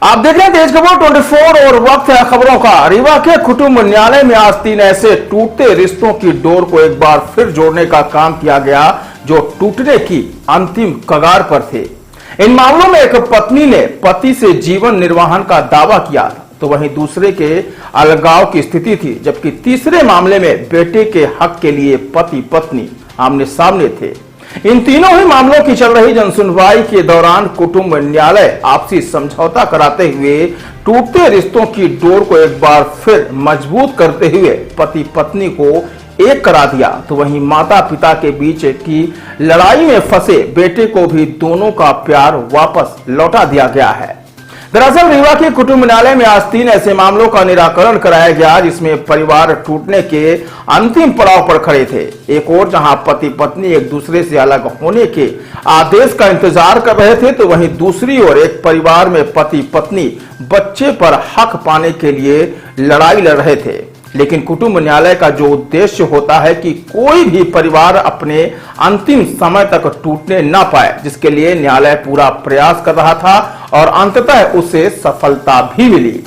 आप देख रहे हैं तेज खबर 24 और वक्त है खबरों का। रीवा के कुटुंब न्यायालय में आज 3 ऐसे टूटते रिश्तों की डोर को एक बार फिर जोड़ने का काम किया गया जो टूटने की अंतिम कगार पर थे। इन मामलों में एक पत्नी ने पति से जीवन निर्वाहन का दावा किया तो वहीं दूसरे के अलगाव की स्थिति थी, जबकि तीसरे मामले में बेटे के हक के लिए पति पत्नी आमने सामने थे। इन तीनों ही मामलों की चल रही जनसुनवाई के दौरान कुटुंब न्यायालय आपसी समझौता कराते हुए टूटते रिश्तों की डोर को एक बार फिर मजबूत करते हुए पति पत्नी को एक करा दिया तो वहीं माता पिता के बीच की लड़ाई में फंसे बेटे को भी दोनों का प्यार वापस लौटा दिया गया है। दरअसल रीवा के कुटुंब न्यायालय में आज 3 ऐसे मामलों का निराकरण कराया गया जिसमें परिवार टूटने के अंतिम पड़ाव पर खड़े थे। एक ओर जहां पति पत्नी एक दूसरे से अलग होने के आदेश का इंतजार कर रहे थे तो वहीं दूसरी ओर एक परिवार में पति पत्नी बच्चे पर हक पाने के लिए लड़ाई लड़ रहे थे। लेकिन कुटुंब न्यायालय का जो उद्देश्य होता है कि कोई भी परिवार अपने अंतिम समय तक टूटने ना पाए, जिसके लिए न्यायालय पूरा प्रयास कर रहा था और अंततः उसे सफलता भी मिली।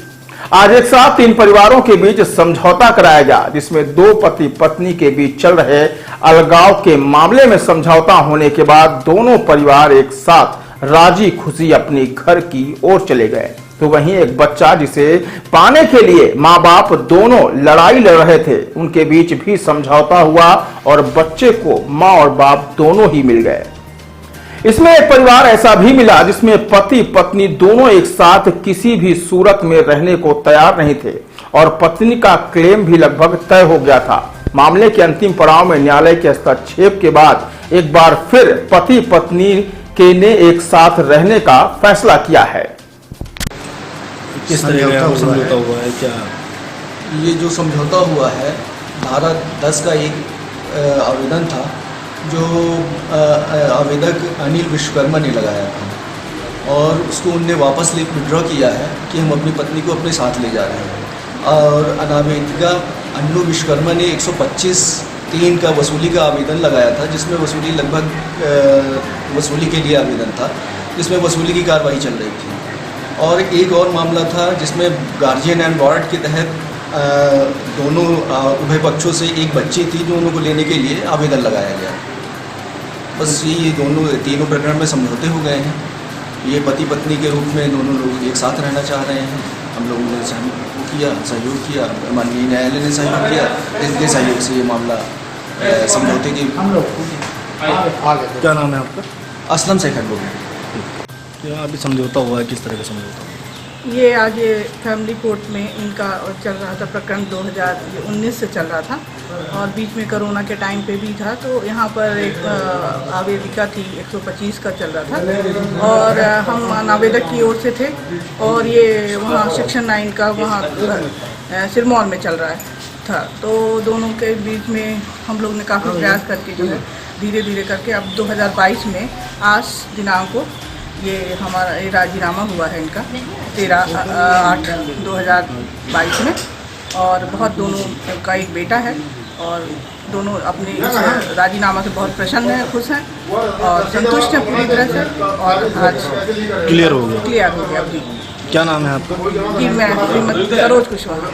आज एक साथ 3 परिवारों के बीच समझौता कराया गया जिसमें 2 पति पत्नी के बीच चल रहे अलगाव के मामले में समझौता होने के बाद दोनों परिवार एक साथ राजी खुशी अपने घर की ओर चले गए। तो वहीं एक बच्चा जिसे पाने के लिए माँ बाप दोनों लड़ाई लड़ रहे थे, उनके बीच भी समझौता हुआ और बच्चे को माँ और बाप दोनों ही मिल गए। इसमें एक परिवार ऐसा भी मिला जिसमें पति पत्नी दोनों एक साथ किसी भी सूरत में रहने को तैयार नहीं थे और पत्नी का क्लेम भी लगभग तय हो गया था। मामले के अंतिम पड़ाव में न्यायालय के हस्तक्षेप के बाद एक बार फिर पति पत्नी के ने एक साथ रहने का फैसला किया है। किस तरह का समझौता हुआ है? क्या ये जो समझौता हुआ है, धारा 10 का एक आवेदन था जो आवेदक अनिल विश्वकर्मा ने लगाया था और उसको उनने वापस विड्रॉ किया है कि हम अपनी पत्नी को अपने साथ ले जा रहे हैं। और अनावेदिका अन्नू विश्वकर्मा ने 125(3) का वसूली का आवेदन लगाया था जिसमें वसूली लगभग वसूली के लिए आवेदन था जिसमें वसूली की कार्रवाई चल रही थी। और एक और मामला था जिसमें गार्जियन एंड वार्ड के तहत दोनों उभय पक्षों से एक बच्ची थी जो उनको लेने के लिए आवेदन लगाया गया। बस ये तीनों प्रकरण में समझौते हो गए हैं। ये पति पत्नी के रूप में दोनों लोग एक साथ रहना चाह रहे हैं। हम लोगों ने सहयोग किया, माननीय न्यायालय ने सहयोग किया, इनके सहयोग से ये मामला समझौते की। क्या नाम है आपका? असलम शेखर बोल रहे हैं। क्या अभी समझौता हुआ है? किस तरह का समझौता? ये आज फैमिली कोर्ट में इनका चल रहा था प्रकरण 2019 से चल रहा था और बीच में कोरोना के टाइम पे भी था। तो यहाँ पर एक आवेदिका थी 125 का चल रहा था और हम आवेदक की ओर से थे और ये वहाँ सेक्शन 9 का वहाँ सिरमौर में चल रहा था। तो दोनों के बीच में हम लोग ने काफ़ी प्रयास करके जो है धीरे धीरे करके अब 2022 में आज दिनांक को ये हमारा ये राजीनामा हुआ है इनका 13/8/2022 में। और बहुत दोनों का एक बेटा है और दोनों अपने राजीनामा से बहुत प्रसन्न हैं, खुश हैं और संतुष्ट हैं पूरी तरह से। और आज क्लियर हो गया अभी। क्या नाम है आपका? कि मैं श्रीमती सरोज कुशवाहा।